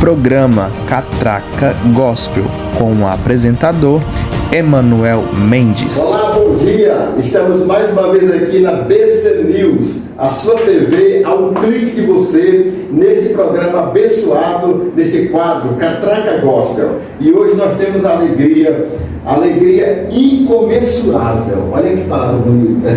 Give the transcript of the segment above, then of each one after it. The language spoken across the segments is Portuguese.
Programa Catraca Gospel, com o apresentador Emanuel Mendes. Olá, bom dia! Estamos mais uma vez aqui na BC News, a sua TV a um clique de você, nesse programa abençoado, nesse quadro Catraca Gospel. E hoje nós temos a alegria incomensurável, olha que palavra bonita,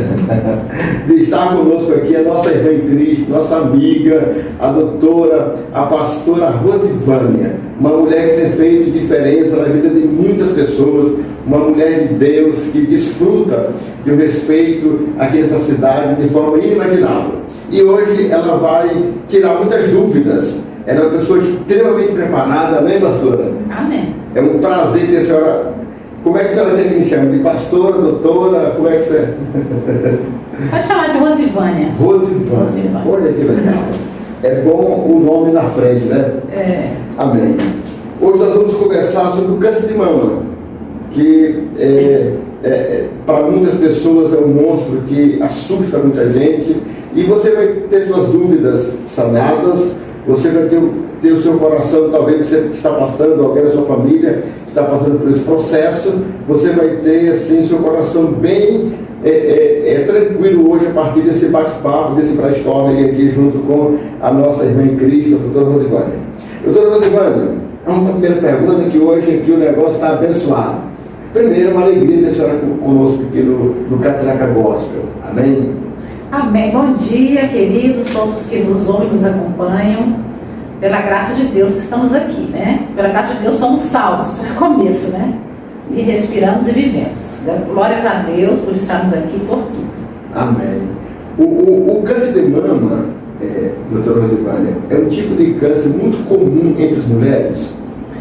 de estar conosco aqui a nossa irmã em Cristo, nossa amiga, a doutora, a pastora Rosivânia, uma mulher que tem feito diferença na vida de muitas pessoas, uma mulher de Deus que desfruta de um respeito aqui nessa cidade de forma inimaginável. E hoje ela vai tirar muitas dúvidas. Ela é uma pessoa extremamente preparada, amém, pastora? Amém. É um prazer ter a senhora. Como é que a senhora tem que me chamar? De pastora, doutora? Como é que você... Pode chamar de Rosivânia. Rosivânia. Olha que legal. É bom o nome na frente, né? É. Amém. Hoje nós vamos conversar sobre o câncer de mama, que para muitas pessoas é um monstro que assusta muita gente, e você vai ter suas dúvidas sanadas, você vai ter o seu coração, talvez você está passando, alguém da sua família está passando por esse processo, você vai ter assim seu coração bem tranquilo hoje a partir desse bate-papo, desse brainstorming aqui junto com a nossa irmã em Cristo, a doutora Rosivânia. Doutora Rosivânia, uma primeira pergunta, que hoje aqui o negócio está abençoado. Primeiro, uma alegria ter a senhora conosco aqui no Catraca Gospel. Amém? Amém. Bom dia, queridos, todos que nos ouvem, nos acompanham. Pela graça de Deus que estamos aqui, né? Pela graça de Deus somos salvos, por começo, né? E respiramos e vivemos. Glórias a Deus por estarmos aqui, por tudo. Amém. O câncer de mama, doutora Rosivânia, é um tipo de câncer muito comum entre as mulheres?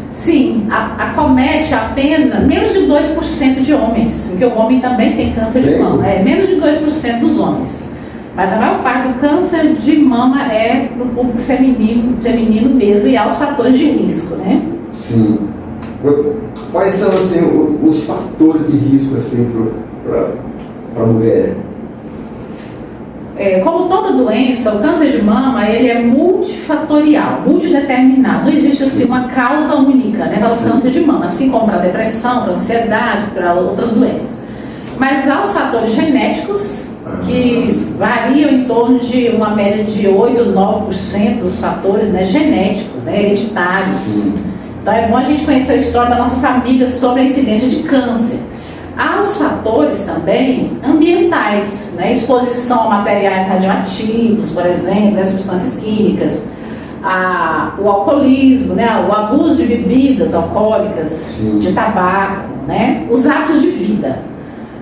Sim, acomete apenas menos de 2% de homens, porque o homem também tem câncer de mama, menos de 2% dos homens. Mas a maior parte do câncer de mama é no público feminino mesmo, e há os fatores de risco, né? Sim. Quais são assim, os fatores de risco assim, para a mulher? Como toda doença, o câncer de mama ele é multifatorial, multideterminado. Não existe assim uma causa única, né, para o câncer de mama, assim como para a depressão, para a ansiedade, para outras doenças. Mas há os fatores genéticos, que variam em torno de uma média de 8, 9% dos fatores, né, genéticos, né, hereditários. Então é bom a gente conhecer a história da nossa família sobre a incidência de câncer. Há os fatores também ambientais, né? Exposição a materiais radioativos, por exemplo, as substâncias químicas, o alcoolismo, né? O abuso de bebidas alcoólicas, de tabaco, né? Os hábitos de vida.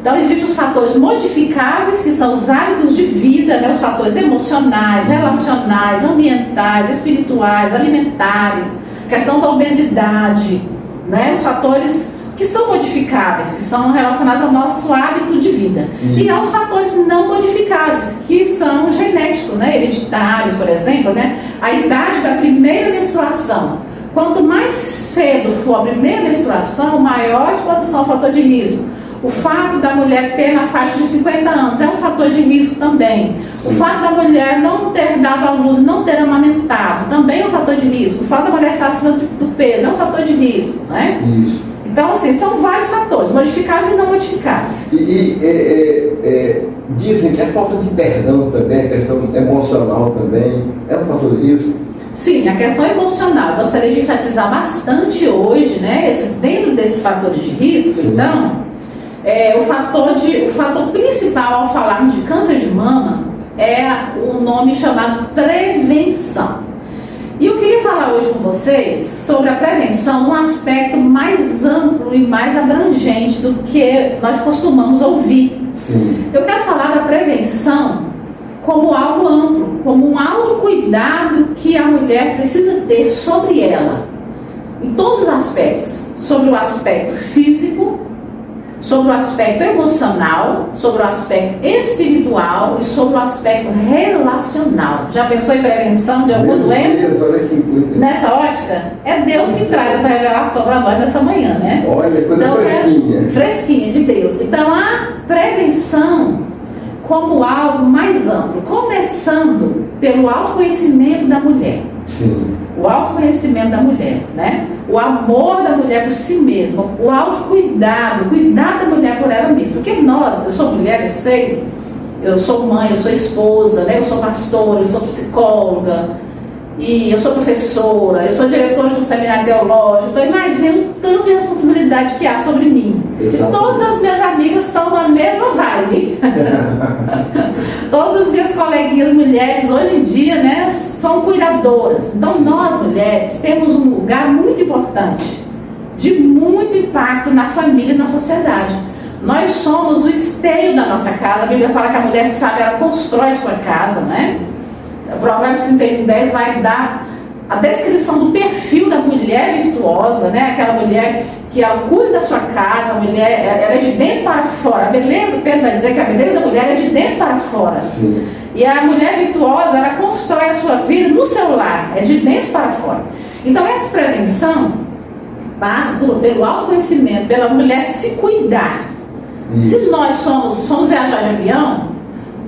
Então existem os fatores modificáveis, que são os hábitos de vida, né? Os fatores emocionais, relacionais, ambientais, espirituais, alimentares, questão da obesidade, né? Os fatores que são modificáveis, que são relacionados ao nosso hábito de vida. E aos fatores não modificáveis, que são genéticos, né? Hereditários, por exemplo, né? A idade da primeira menstruação. Quanto mais cedo for a primeira menstruação, maior a exposição ao fator de risco. O fato da mulher ter na faixa de 50 anos é um fator de risco também. O fato da mulher não ter dado à luz, não ter amamentado, também é um fator de risco. O fato da mulher estar acima do peso é um fator de risco, né? Isso. Então, assim, são vários fatores, modificáveis e não modificáveis. Dizem que a falta de perdão também, a questão emocional também, é um fator de risco? Sim, a questão emocional. Gostaria de enfatizar bastante hoje, né, dentro desses fatores de risco. Então, o fator principal ao falarmos de câncer de mama é o nome chamado prevenção. E eu queria falar hoje com vocês sobre a prevenção num aspecto mais amplo e mais abrangente do que nós costumamos ouvir. Sim. Eu quero falar da prevenção como algo amplo, como um autocuidado que a mulher precisa ter sobre ela, em todos os aspectos, sobre o aspecto físico, sobre o aspecto emocional, sobre o aspecto espiritual e sobre o aspecto relacional. Já pensou em prevenção de alguma doença? Nessa ótica, é Deus que traz essa revelação para nós nessa manhã, né? Olha, coisa então, fresquinha. Fresquinha de Deus. Então, a prevenção como algo mais amplo, começando pelo autoconhecimento da mulher. Sim. O autoconhecimento da mulher, né? O amor da mulher por si mesma, o autocuidado, cuidar da mulher por ela mesma. Porque nós, eu sou mulher, eu sei, eu sou mãe, eu sou esposa, né? Eu sou pastora, eu sou psicóloga, e eu sou professora, eu sou diretora de um seminário teológico, então imagina o tanto de responsabilidade que há sobre mim. Exato. E todas as minhas amigas estão na mesma vibe. Todas as minhas coleguinhas mulheres hoje em dia, né, são cuidadoras. Então nós mulheres temos um lugar muito importante, de muito impacto na família e na sociedade. Nós somos o esteio da nossa casa. A Bíblia fala que a mulher sábia, ela constrói a sua casa, né? Provérbios 31:10 vai dar a descrição do perfil da mulher virtuosa, né? Aquela mulher que ela cuida da sua casa, a mulher, ela é de dentro para fora. A beleza, Pedro vai dizer que a beleza da mulher é de dentro para fora. Sim. E a mulher virtuosa, ela constrói a sua vida no seu lar, é de dentro para fora. Então essa prevenção passa pelo autoconhecimento, pela mulher se cuidar. Se nós fomos viajar de avião,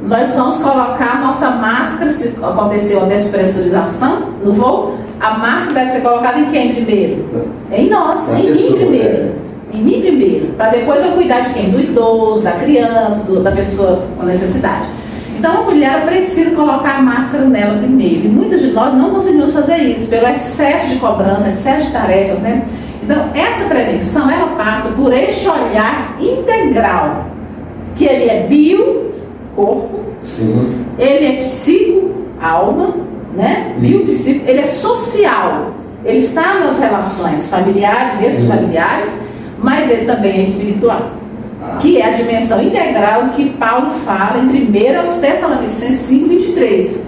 nós vamos colocar a nossa máscara, se aconteceu a despressurização no voo, a máscara deve ser colocada em quem primeiro? Em nós, em mim primeiro. Em mim primeiro, para depois eu cuidar de quem? Do idoso, da criança, da pessoa com necessidade. Então a mulher precisa colocar a máscara nela primeiro. E muitos de nós não conseguimos fazer isso, pelo excesso de cobrança, excesso de tarefas, né? Então essa prevenção, ela passa por este olhar integral, que ele é bio, corpo, Sim. ele é psico, alma, né? Biopsico, ele é social, ele está nas relações familiares e extrafamiliares, mas ele também é espiritual, que é a dimensão integral que Paulo fala em 1 Tessalonicenses 5:23,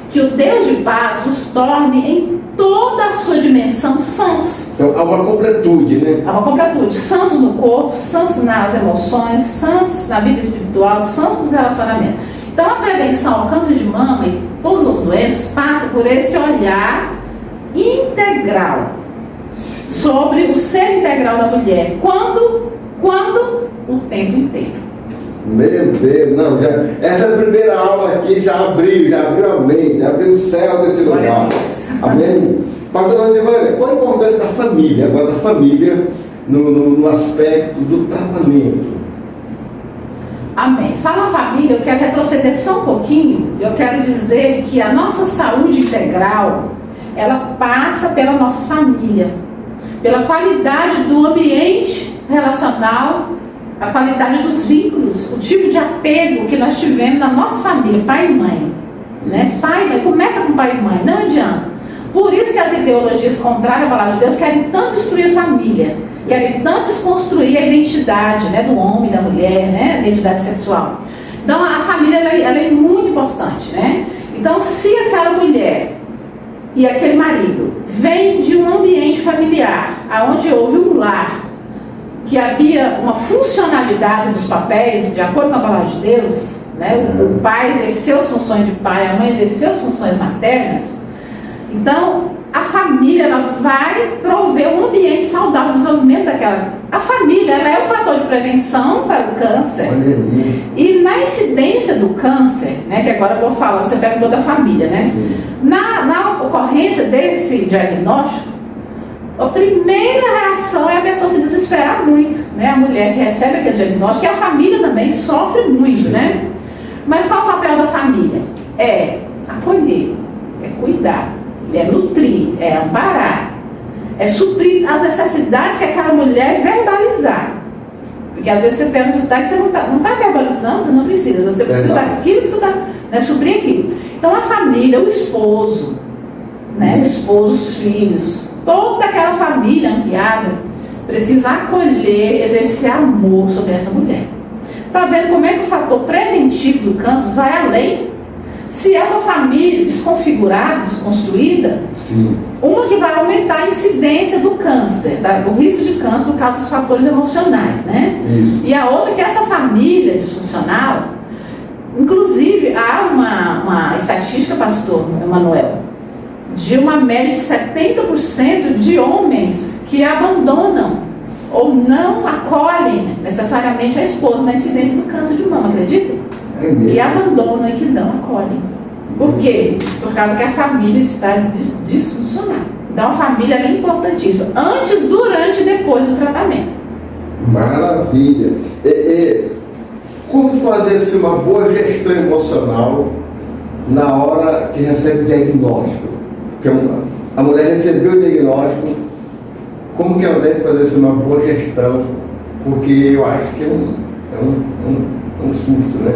que o Deus de paz os torne em toda a sua dimensão sãos. Então há uma completude, né? Há uma completude, santos no corpo, santos nas emoções, santos na vida espiritual, santos nos relacionamentos. Então a prevenção ao câncer de mama e todas as doenças passa por esse olhar integral sobre o ser integral da mulher. Quando? O tempo inteiro. Meu Deus, não, essa primeira aula aqui já abriu a mente, já abriu o céu desse lugar. Amém? Pastor Rosivânia, qual a importância da família, agora da família, no aspecto do tratamento? Amém. Fala família, eu quero retroceder só um pouquinho. Eu quero dizer que a nossa saúde integral, ela passa pela nossa família, pela qualidade do ambiente relacional, a qualidade dos vínculos, o tipo de apego que nós tivemos na nossa família, pai e mãe, né? Pai e mãe, começa com pai e mãe, não adianta. Por isso que as ideologias contrárias à palavra de Deus querem tanto destruir a família, querem tanto desconstruir a identidade, né, do homem, da mulher, né, a identidade sexual. Então a família ela é muito importante, né? Então se aquela mulher e aquele marido vêm de um ambiente familiar, onde houve um lar, que havia uma funcionalidade dos papéis, de acordo com a palavra de Deus, né? O pai exerceu as funções de pai, a mãe exerceu as funções maternas. Então, a família ela vai prover um ambiente saudável de desenvolvimento daquela. A família ela é um fator de prevenção para o câncer. E na incidência do câncer, né, que agora eu vou falar, você perguntou da família, né? Na ocorrência desse diagnóstico, a primeira reação é a pessoa se desesperar muito, né? A mulher que recebe aquele diagnóstico, e a família também sofre muito, né? Mas qual é o papel da família? É acolher, é cuidar, é nutrir, é amparar, é suprir as necessidades que aquela mulher verbalizar. Porque às vezes você tem a necessidade que você não está verbalizando, você não precisa, você precisa daquilo que você está, né, suprir aquilo. Então a família, o esposo, né, o esposo, os filhos, toda aquela família ampliada precisa acolher, exercer amor sobre essa mulher. Está vendo como é que o fator preventivo do câncer vai além? Se é uma família desconfigurada, desconstruída, uma que vai aumentar a incidência do câncer, o risco de câncer por causa dos fatores emocionais, né? Isso. E a outra que é essa família disfuncional. Inclusive, há uma estatística, pastor Emanuel, de uma média de 70% de homens que abandonam ou não acolhem necessariamente a esposa na incidência do câncer de mama, acredita? É mesmo. Que abandonam e que não acolhem. Por quê? Por causa que a família está disfuncional. Então a família é importantíssima, antes, durante e depois do tratamento. Maravilha! Como fazer assim, uma boa gestão emocional na hora que recebe o diagnóstico? Porque a mulher recebeu o diagnóstico, como que ela deve fazer assim, uma boa gestão? Porque eu acho que é um susto, né?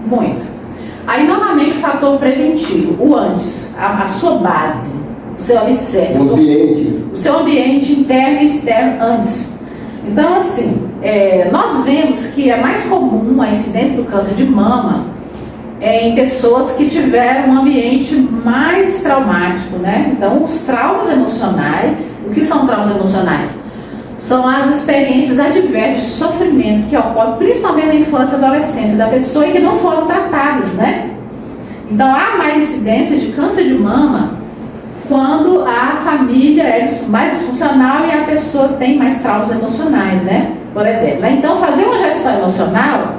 Muito. Aí, novamente, o fator preventivo, o antes, a sua base, o seu alicerce, o seu ambiente interno e externo antes. Então, assim, nós vemos que é mais comum a incidência do câncer de mama em pessoas que tiveram um ambiente mais traumático, né? Então, os traumas emocionais, o que são traumas emocionais? São as experiências adversas de sofrimento que ocorrem principalmente na infância e adolescência da pessoa e que não foram tratadas, né? Então, há mais incidência de câncer de mama quando a família é mais disfuncional e a pessoa tem mais traumas emocionais, né? Por exemplo, né? Então, fazer uma gestão emocional,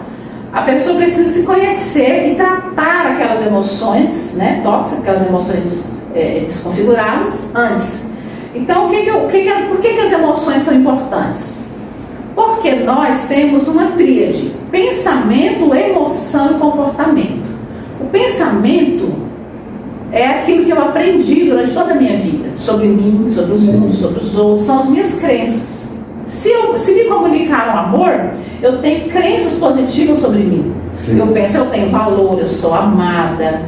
a pessoa precisa se conhecer e tratar aquelas emoções, né, tóxicas, aquelas emoções desconfiguradas antes. Então, por que as emoções são importantes? Porque nós temos uma tríade: pensamento, emoção e comportamento. O pensamento é aquilo que eu aprendi durante toda a minha vida, sobre mim, sobre o mundo, sobre os outros, são as minhas crenças. Se me comunicar um amor, eu tenho crenças positivas sobre mim. Sim. Eu penso, eu tenho valor, eu sou amada,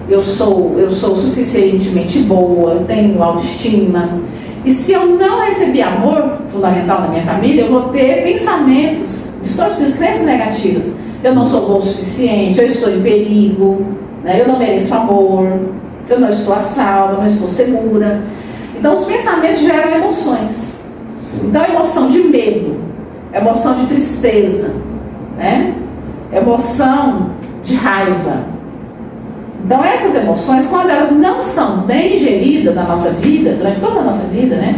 eu sou suficientemente boa, eu tenho autoestima. E se eu não receber amor, fundamental na minha família, eu vou ter pensamentos distorcidos, crenças negativas. Eu não sou bom o suficiente, eu estou em perigo, né? Eu não mereço amor, eu não estou a salvo, eu não estou segura. Então os pensamentos geram emoções. Sim. Então emoção de medo, emoção de tristeza, né? Emoção de raiva. Então essas emoções, quando elas não são bem geridas na nossa vida, durante toda a nossa vida, né,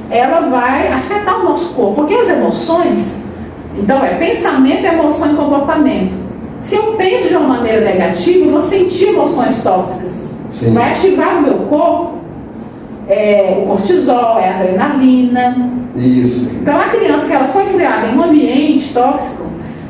ela vai afetar o nosso corpo. Porque as emoções, então pensamento, emoção e comportamento. Se eu penso de uma maneira negativa, eu vou sentir emoções tóxicas. Sim. Vai ativar o meu corpo o cortisol, a adrenalina. Isso. Então a criança que ela foi criada em um ambiente tóxico,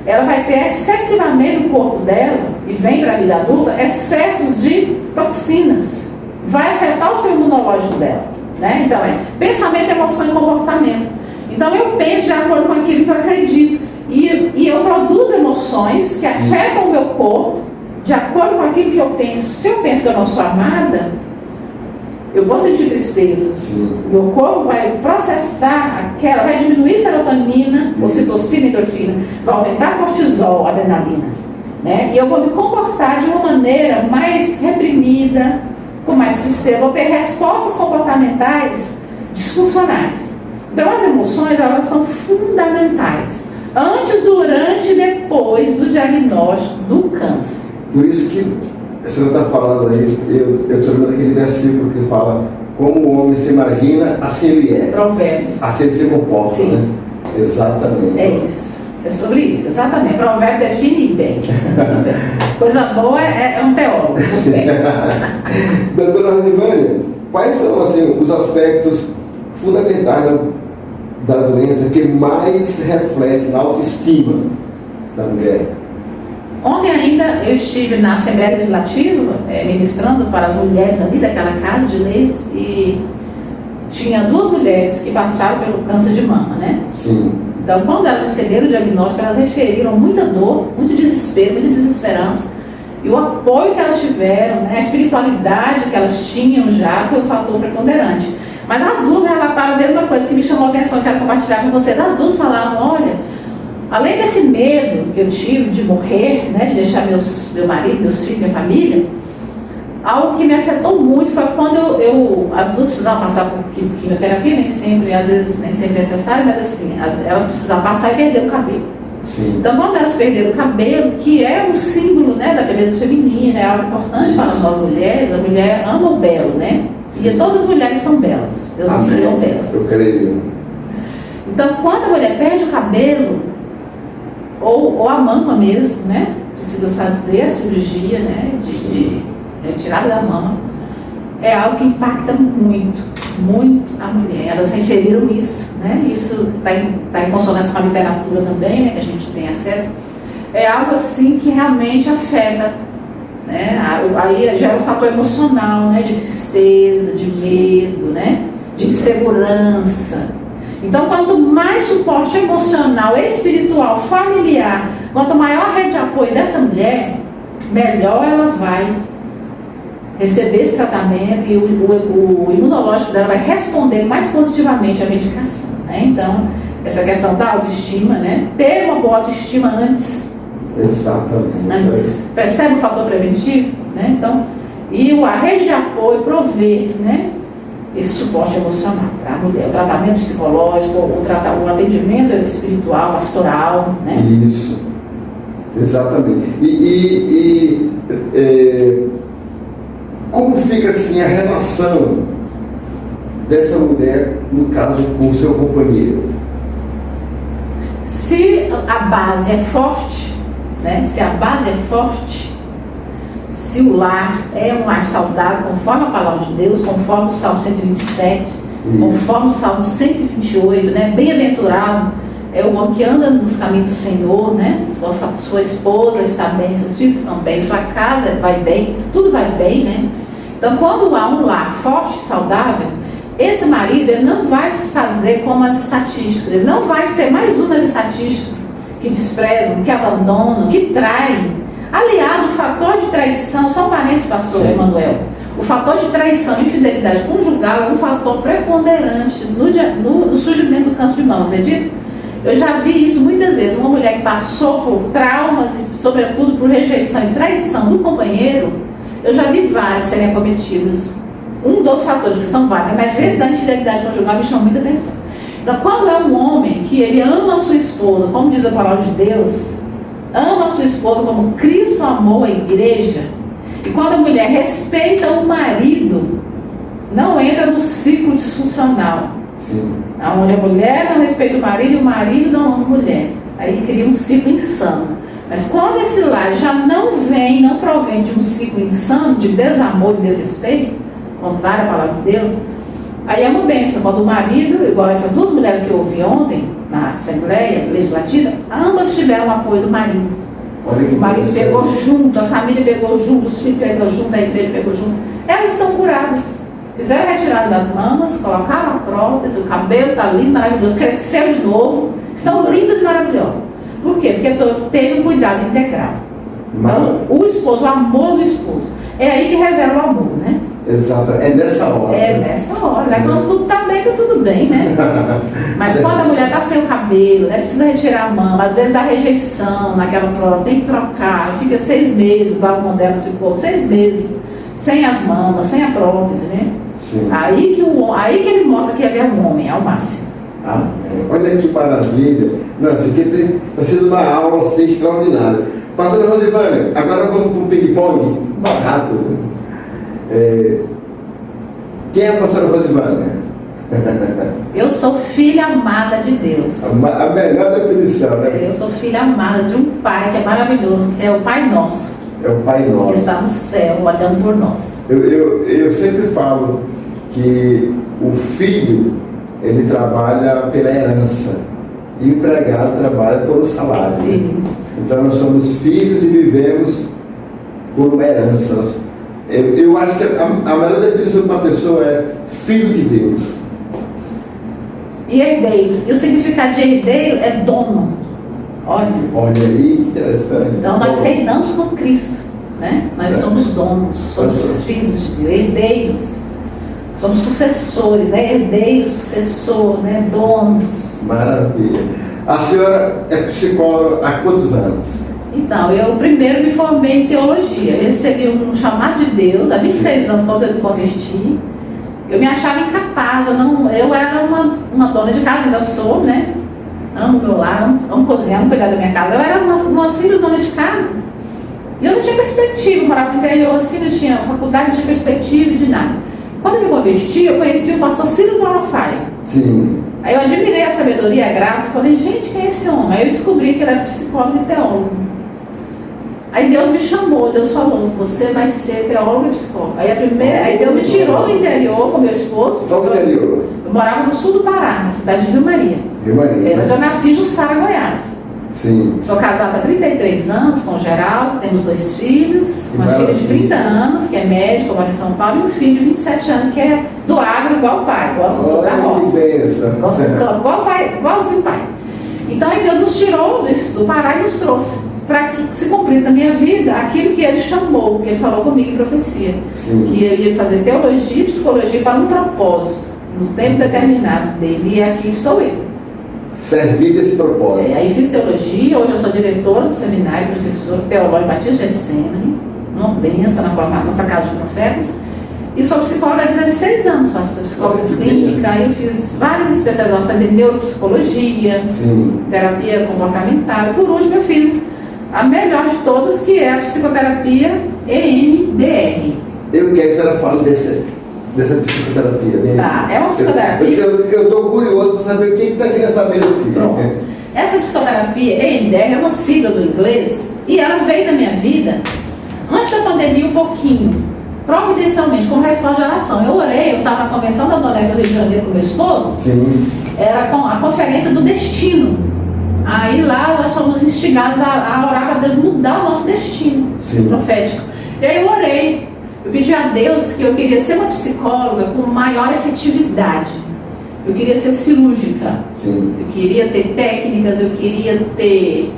ela vai ter excessivamente no corpo dela, e vem para a vida adulta, excessos de toxinas. Vai afetar o seu imunológico dela, né? Então pensamento, emoção e comportamento. Então eu penso de acordo com aquilo que eu acredito. E eu produzo emoções que afetam o meu corpo de acordo com aquilo que eu penso. Se eu penso que eu não sou amada, eu vou sentir tristeza. Sim. Meu corpo vai processar vai diminuir serotonina, ocitocina e endorfina, vai aumentar cortisol, adrenalina, né? E eu vou me comportar de uma maneira mais reprimida, com mais tristeza, vou ter respostas comportamentais disfuncionais. Então as emoções, elas são fundamentais, antes, durante e depois do diagnóstico do câncer. Por isso que a senhora está falando aí, eu estou vendo aquele versículo que fala: como o homem se imagina, assim ele é. Provérbios. Assim ele se comporta. Sim. Né? Exatamente. É isso. É sobre isso, exatamente. Provérbio define bem. Coisa boa é um teólogo. Doutora Rosivânia, quais são assim, os aspectos fundamentais da doença que mais reflete na autoestima da mulher? Ontem ainda eu estive na Assembleia Legislativa ministrando para as mulheres ali daquela casa de leis, e tinha 2 mulheres que passaram pelo câncer de mama, né? Sim. Então, quando elas receberam o diagnóstico, elas referiram muita dor, muito desespero, muita desesperança. E o apoio que elas tiveram, né, a espiritualidade que elas tinham já foi um fator preponderante. Mas as 2 relataram a mesma coisa que me chamou a atenção, que quero compartilhar com vocês. As 2 falaram: olha, além desse medo que eu tive de morrer, né, de deixar meu marido, meus filhos, minha família, algo que me afetou muito foi quando as 2 precisavam passar por quimioterapia, nem sempre é necessário, mas assim, elas precisavam passar e perder o cabelo. Sim. Então, quando elas perderam o cabelo, que é um símbolo, né, da beleza feminina, é algo importante para nós mulheres, a mulher ama o belo, né? Sim. E todas as mulheres são belas, Deus nos criou belas. Eu creio. Então, quando a mulher perde o cabelo, ou a mama mesmo, né? Precisa fazer a cirurgia, né? retirada da mama, é algo que impacta muito, muito a mulher. Elas referiram isso, né? Isso está em consonância com a literatura também, né? Que a gente tem acesso. É algo assim que realmente afeta, né? Aí já é um fator emocional, né? De tristeza, de medo, né? De insegurança. Então, quanto mais suporte emocional, espiritual, familiar, quanto maior a rede de apoio dessa mulher, melhor ela vai receber esse tratamento e o imunológico dela vai responder mais positivamente à medicação, né? Então, essa questão da autoestima, né? Ter uma boa autoestima antes. Exatamente. Antes. Percebe o fator preventivo? Né? Então, e a rede de apoio prover, né? Esse suporte emocional para a mulher, o tratamento psicológico, o atendimento espiritual, pastoral, né? Isso, exatamente. Como fica assim a relação dessa mulher, no caso, com o seu companheiro? Se a base é forte, né? Se a base é forte, se o lar é um lar saudável, conforme a palavra de Deus, conforme o Salmo 127, conforme o Salmo 128, né? Bem-aventurado é o homem que anda nos caminhos do Senhor, né? Sua esposa está bem, seus filhos estão bem, sua casa vai bem, tudo vai bem, né? Então, quando há um lar forte e saudável, esse marido ele não vai fazer como as estatísticas, ele não vai ser mais uma das estatísticas que desprezam, que abandonam, que traem. Aliás, o fator de traição, só um parênteses, pastor Emanuel, o fator de traição e infidelidade conjugal é um fator preponderante no surgimento do câncer de mama, acredita? Eu já vi isso muitas vezes, uma mulher que passou por traumas e, sobretudo, por rejeição e traição do companheiro, eu já vi várias serem acometidas. Um dos fatores, que são vários, mas esse da infidelidade conjugal me chama muita atenção. Então, quando é um homem que ele ama a sua esposa, como diz a palavra de Deus, ama a sua esposa como Cristo amou a igreja, e quando a mulher respeita o marido, não entra no ciclo disfuncional. Sim. Onde a mulher não respeita o marido e o marido não ama a mulher. Aí cria um ciclo insano. Mas quando esse lar já não provém de um ciclo insano, de desamor e desrespeito, contrário à palavra de Deus, aí é uma bênção. Quando o marido, igual essas duas mulheres que eu ouvi ontem, na Assembleia Legislativa, ambas tiveram o apoio do marido. O marido pegou junto, a família pegou junto, os filhos pegou junto, a igreja pegou junto. Elas estão curadas. Fizeram a retirada das mamas, colocaram a prótese, o cabelo está lindo, maravilhoso, cresceu de novo, estão lindas e maravilhosas. Por quê? Porque teve um cuidado integral. Então, o esposo, o amor do esposo. É aí que revela o amor, né? Exato, é nessa hora. É nessa hora. Né? Quando tudo está bem, está tudo bem, né? Mas quando a mulher está sem o cabelo, né? Precisa retirar a mama, às vezes dá rejeição naquela prótese, tem que trocar, fica 6 meses, igual o dela ficou, 6 meses, sem as mamas, sem a prótese, né? Aí que ele mostra que ele é um homem, ao máximo. Olha que maravilha. Não, isso aqui está sendo uma aula assim, extraordinária. Pastora Rosivânia, agora vamos para o ping-pong. Rápido. Quem é a pastora Rosivânia? Eu sou filha amada de Deus. A melhor definição, né? Eu sou filha amada de um pai que é maravilhoso, que é o Pai Nosso. É o Pai Nosso. Que está no céu, olhando por nós. Eu sempre falo que o filho, ele trabalha pela herança e o empregado trabalha pelo salário. Então nós somos filhos e vivemos por uma herança. Eu acho que a melhor definição de uma pessoa é filho de Deus. E herdeiros. E o significado de herdeiro é dono. Olha aí, que interessante. Então nós reinamos com Cristo, né? Nós somos donos, somos filhos de Deus, herdeiros. Somos sucessores, né? Herdeiros, sucessor, né? Donos. Maravilha. A senhora é psicóloga há quantos anos? Então, eu primeiro me formei em teologia. Eu recebi um chamado de Deus há 26 anos, quando eu me converti. Eu me achava incapaz, eu era uma dona de casa, ainda sou, né? Amo meu lar, amo cozinhar, amo cuidar da minha casa. Eu era uma simples dona de casa. E eu não tinha perspectiva, eu morava no interior, assim, não tinha faculdade, não tinha perspectiva de nada. Quando eu me converti, eu conheci o pastor Silas Malafaia. Sim. Aí eu admirei a sabedoria e a graça e falei, gente, quem é esse homem? Aí eu descobri que ele era psicólogo e teólogo. Aí Deus me chamou, Deus falou, você vai ser teólogo e psicólogo. Aí Deus me tirou do interior com meu esposo. Qual interior? Eu morava no sul do Pará, na cidade de Rio Maria. Rio Maria. Mas eu nasci em Jussara, Goiás. Sim. Sou casada há 33 anos com o Geraldo, temos 2 filhos, uma filha de 30 anos, que é médica, mora em São Paulo, e um filho de 27 anos, que é do agro, igual o pai, gosta da roça. Gosta do campo, igual o pai, igualzinho o pai. Então, aí Deus nos tirou do Pará e nos trouxe, para que se cumprisse na minha vida aquilo que Ele chamou, que Ele falou comigo em profecia. Sim. Que eu ia fazer teologia e psicologia para um propósito, no tempo determinado dele, e aqui estou eu. Servir desse propósito. Aí fiz teologia, hoje eu sou diretora do seminário, professor teológico Batista de Sêmen, uma benção na nossa casa de profetas, e sou psicóloga há 16 anos, faço psicóloga clínica, aí eu fiz várias especializações em neuropsicologia, Sim. terapia comportamental, e por último eu fiz a melhor de todas, que é a psicoterapia EMDR. Eu quero que a senhora fale dessa psicoterapia. Tá, é uma psicoterapia. Eu estou curioso para saber o que está querendo saber aqui. Essa psicoterapia EMDR é uma sigla do inglês e ela veio na minha vida antes da pandemia um pouquinho, providencialmente, como resposta de oração. Eu orei, eu estava na convenção da Dona do Rio de Janeiro com meu esposo. Sim. Era a conferência do destino. Aí lá nós fomos instigados a orar para Deus mudar o nosso destino. Sim. Profético. E aí eu orei. Eu pedi a Deus que eu queria ser uma psicóloga com maior efetividade. Eu queria ser cirúrgica. Sim. Eu queria ter técnicas, eu queria ter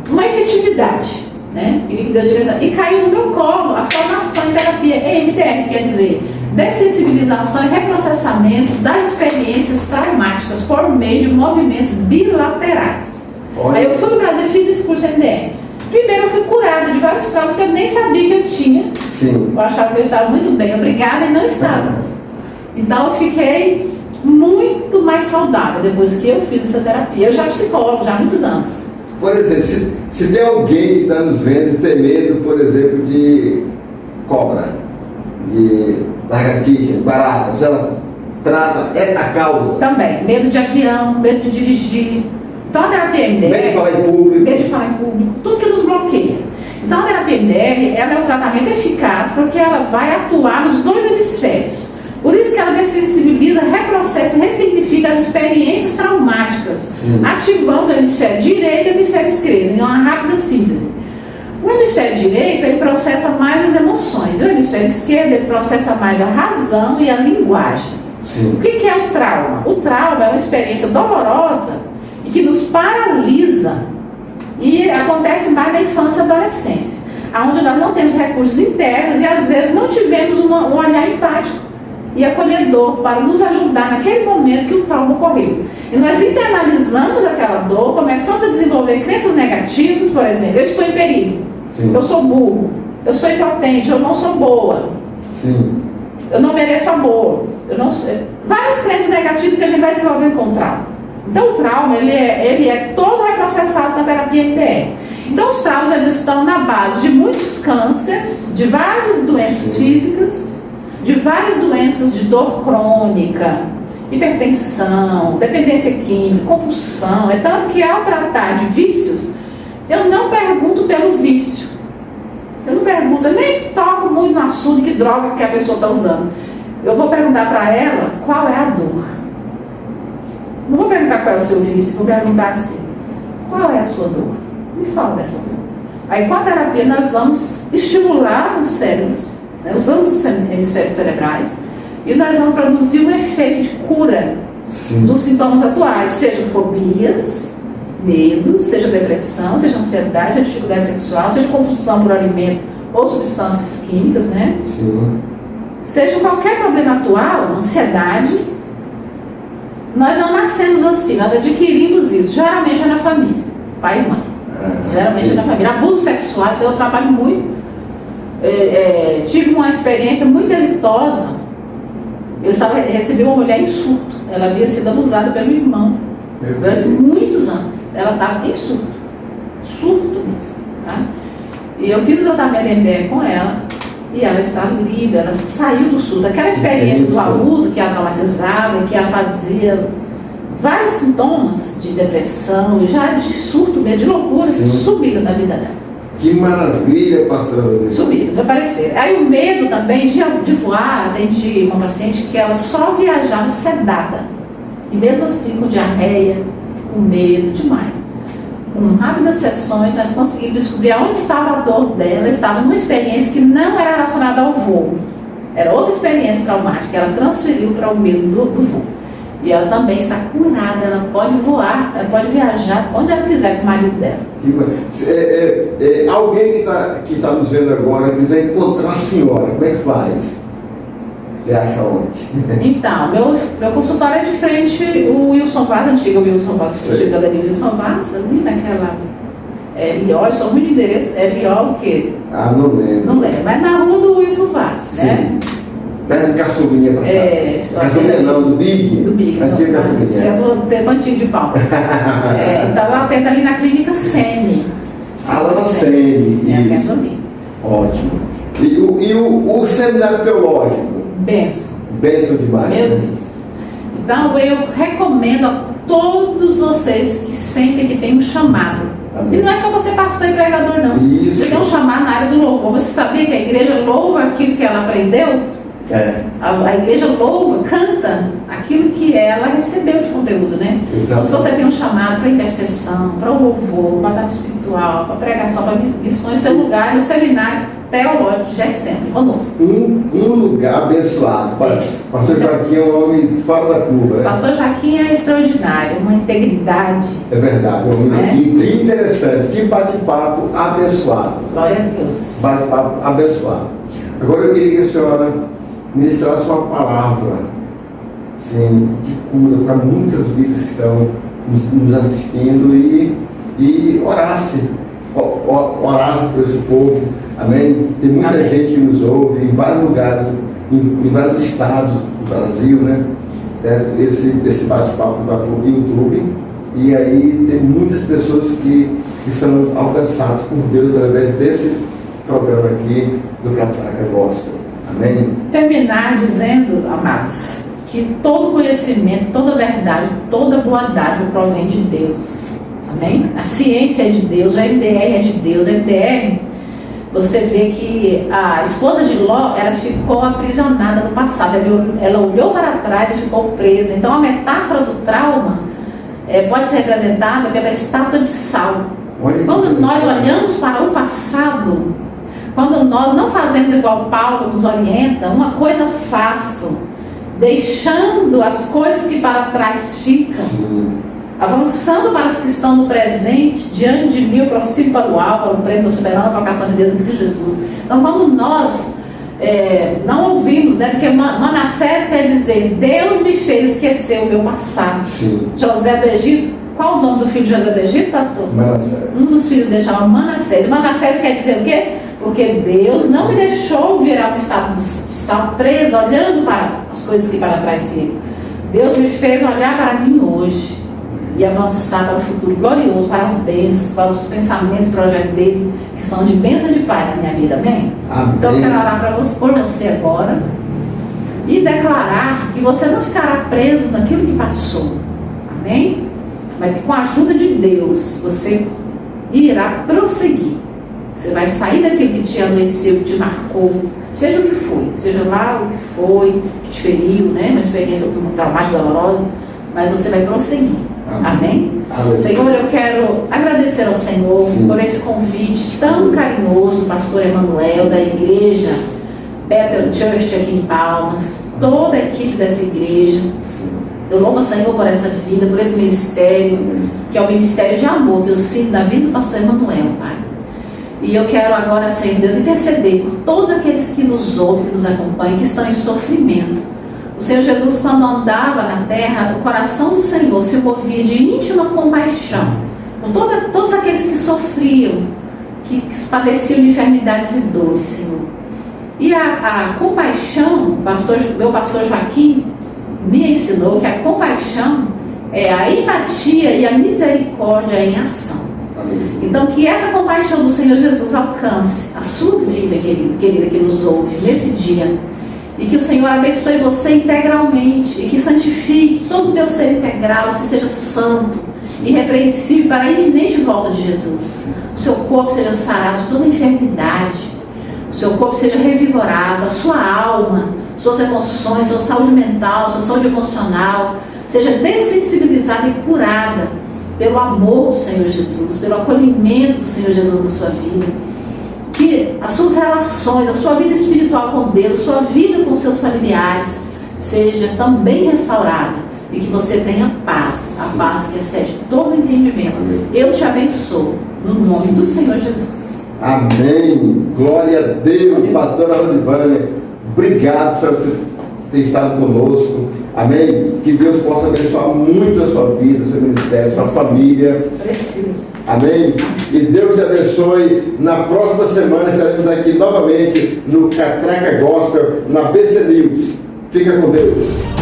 uma efetividade, né? Queria que Deus direcionasse. E caiu no meu colo a formação em terapia EMDR, quer dizer, dessensibilização e reprocessamento das experiências traumáticas por meio de movimentos bilaterais. Olha. Aí eu fui no Brasil e fiz esse curso EMDR. Primeiro eu fui curada de vários traumas que eu nem sabia que eu tinha. Sim. Eu achava que eu estava muito bem, obrigada, e não estava. Então eu fiquei muito mais saudável depois que eu fiz essa terapia. Eu já psicólogo, já há muitos anos. Por exemplo, se tem alguém que está nos vendo e tem medo, por exemplo, de cobra, de lagartixa, de barata, se ela trata, é a causa. Também, medo de avião, medo de dirigir. Então a terapia EMDR... Medo de falar em público. Medo de falar em público, tudo que nos bloqueia. Então a terapia EMDR, ela é um tratamento eficaz porque ela vai atuar nos 2 hemisférios. Por isso que ela dessensibiliza, reprocessa e ressignifica as experiências traumáticas, sim, ativando o hemisfério direito e o hemisfério esquerdo, em uma rápida síntese. O hemisfério direito, ele processa mais as emoções, e o hemisfério esquerdo, ele processa mais a razão e a linguagem. Sim. O que é o trauma? O trauma é uma experiência dolorosa e que nos paralisa, e acontece mais na infância e adolescência, onde nós não temos recursos internos e às vezes não tivemos um olhar empático e acolhedor para nos ajudar naquele momento que o trauma ocorreu. E nós internalizamos aquela dor, começamos a desenvolver crenças negativas, por exemplo, eu estou em perigo, sim, eu sou burro, eu sou impotente, eu não sou boa, sim, eu não mereço amor, eu não sei. Várias crenças negativas que a gente vai desenvolvendo com o trauma. Então o trauma, ele é todo reprocessado com a terapia EMDR. Então os traumas, eles estão na base de muitos cânceres, de várias doenças físicas, de várias doenças de dor crônica, hipertensão, dependência química, compulsão. É tanto que ao tratar de vícios, eu não pergunto pelo vício. Eu não pergunto, eu nem toco muito no assunto que droga que a pessoa está usando. Eu vou perguntar para ela qual é a dor. Não vou perguntar qual é o seu vício, vou perguntar assim, qual é a sua dor? Me fala dessa dor. Aí com a terapia nós vamos estimular os cérebros, né, usamos os hemisférios cerebrais, e nós vamos produzir um efeito de cura, sim, dos sintomas atuais, seja fobias, medo, seja depressão, seja ansiedade, seja dificuldade sexual, seja compulsão por alimento ou substâncias químicas, né? Sim. Seja qualquer problema atual, ansiedade. Nós não nascemos assim, nós adquirimos isso, geralmente é na família, pai e mãe, geralmente é na família. Abuso sexual, então eu trabalho muito, tive uma experiência muito exitosa. Eu recebi uma mulher em surto, ela havia sido abusada pelo irmão durante muitos anos, ela estava em surto mesmo, tá? E eu fiz o tratamento EMDR com ela, e ela estava livre, ela saiu do surto. Aquela experiência do abuso que a traumatizava, que a fazia vários sintomas de depressão e já de surto mesmo, de loucura, sumiram da vida dela. Que maravilha, pastora. Sumiram, desapareceram. Aí o medo também de voar, atendi uma paciente que ela só viajava sedada. E mesmo assim, com diarreia, com medo, demais. Com rápidas sessões, nós conseguimos descobrir onde estava a dor dela. Ela estava numa experiência que não era relacionada ao voo. Era outra experiência traumática. Ela transferiu para o medo do voo. E ela também está curada. Ela pode voar, ela pode viajar onde ela quiser com o marido dela. Alguém que está nos vendo agora quiser encontrar a senhora, como é que faz? Você acha onde? Então, meu consultório é de frente o Wilson Vaz, antiga Wilson Vaz, antiga Galeria Wilson Vaz, ali naquela Lió, eu sou muito endereço, Lió o quê? Ah, não lembro. Não lembro, mas na rua do Wilson Vaz, né? Perto de Caçulinha pra cá. Caçulinha não, do Big. Do Big. Antiga Caçulinha. Você é do tempo antigo de pau. Então eu atendo ali na clínica Sene. Ah, lá na Sene, isso. Ali. Ótimo. E o seminário teológico? Benção demais. Meu Deus. Então eu recomendo a todos vocês que sentem que tem um chamado. Amém. E não é só você pastor e pregador, não. Isso. Você tem um chamado na área do louvor. Você sabia que a igreja louva aquilo que ela aprendeu? A igreja louva, canta aquilo que ela recebeu de conteúdo, né? Então, se você tem um chamado para intercessão, para o louvor, para a espiritual, para pregação, para missões, seu lugar no seminário teológico de sempre conosco. Um lugar abençoado. Pastor Joaquim é um homem fora da curva, né? Pastor Joaquim é extraordinário, uma integridade. É verdade, é um homem interessante. Que bate-papo abençoado. Glória a Deus. Bate-papo abençoado. Agora eu queria que a senhora ministrasse uma palavra assim, de cura para muitas vidas que estão nos assistindo e orasse por esse povo, amém? Tem muita gente que nos ouve em vários lugares, em vários estados do Brasil, né? Certo? Esse bate-papo vai para o YouTube e aí tem muitas pessoas que são alcançadas por Deus através desse programa aqui do Catraca Gospel. Amém? Terminar dizendo, amados, que todo conhecimento, toda verdade, toda boa dádiva provém de Deus. Amém? A ciência é de Deus, o MDR é de Deus. O MDR, você vê que a esposa de Ló, ela ficou aprisionada no passado. Ela olhou para trás e ficou presa. Então a metáfora do trauma pode ser representada pela estátua de sal. Quando nós olhamos para o passado, quando nós não fazemos igual Paulo nos orienta, uma coisa faço, deixando as coisas que para trás ficam, avançando para as que estão no presente, diante de mim eu prossigo para o alvo, o prêmio da soberana vocação de Deus em Cristo Jesus. Então quando nós não ouvimos, né? Porque Manassés quer dizer, Deus me fez esquecer o meu passado. Sim. José do Egito, qual o nome do filho de José do Egito, pastor? Manassés. Um dos filhos dele chama Manassés. Manassés quer dizer o quê? Porque Deus não me deixou virar um estado de sal presa, olhando para as coisas que para trás ficam. Deus me fez olhar para mim hoje e avançar para o futuro glorioso, para as bênçãos, para os pensamentos e projetos dele, que são de bênção de Pai na minha vida, amém? Amém. Então eu quero orar por você agora e declarar que você não ficará preso naquilo que passou, amém? Mas que com a ajuda de Deus você irá prosseguir. Você vai sair daquilo que te adoeceu, que te marcou, seja o que foi, seja lá o que foi, que te feriu, né? Uma experiência traumática dolorosa, mas você vai prosseguir. Amém? Amém? Senhor, eu quero agradecer ao Senhor por esse convite tão carinhoso, pastor Emanuel, da igreja Bethel Church aqui em Palmas, toda a equipe dessa igreja. Eu louvo o Senhor por essa vida, por esse ministério, que é o ministério de amor que eu sinto na vida do pastor Emanuel, Pai. E eu quero agora, Senhor Deus, interceder por todos aqueles que nos ouvem, que nos acompanham, que estão em sofrimento. O Senhor Jesus, quando andava na terra, o coração do Senhor se movia de íntima compaixão por todos aqueles que sofriam, que padeciam de enfermidades e dores, Senhor. E a compaixão, meu pastor Joaquim me ensinou que a compaixão é a empatia e a misericórdia em ação. Então, que essa compaixão do Senhor Jesus alcance a sua vida, querida que nos ouve nesse dia. E que o Senhor abençoe você integralmente. E que santifique todo o teu ser integral. Você seja santo, irrepreensível para a iminente volta de Jesus. O seu corpo seja sarado de toda enfermidade. O seu corpo seja revigorado. A sua alma, suas emoções, sua saúde mental, sua saúde emocional seja dessensibilizada e curada pelo amor do Senhor Jesus, pelo acolhimento do Senhor Jesus na sua vida. Que as suas relações, a sua vida espiritual com Deus, sua vida com seus familiares seja também restaurada e que você tenha paz, a paz que excede todo entendimento. Eu te abençoo no nome do Senhor Jesus. Amém. Glória a Deus, pastora Rosivânia. Obrigado por ter estado conosco. Amém. Que Deus possa abençoar muito a sua vida, seu ministério, sua família. Preciso. Amém. E Deus te abençoe. Na próxima semana estaremos aqui novamente no Catraca Gospel, na BC News. Fica com Deus.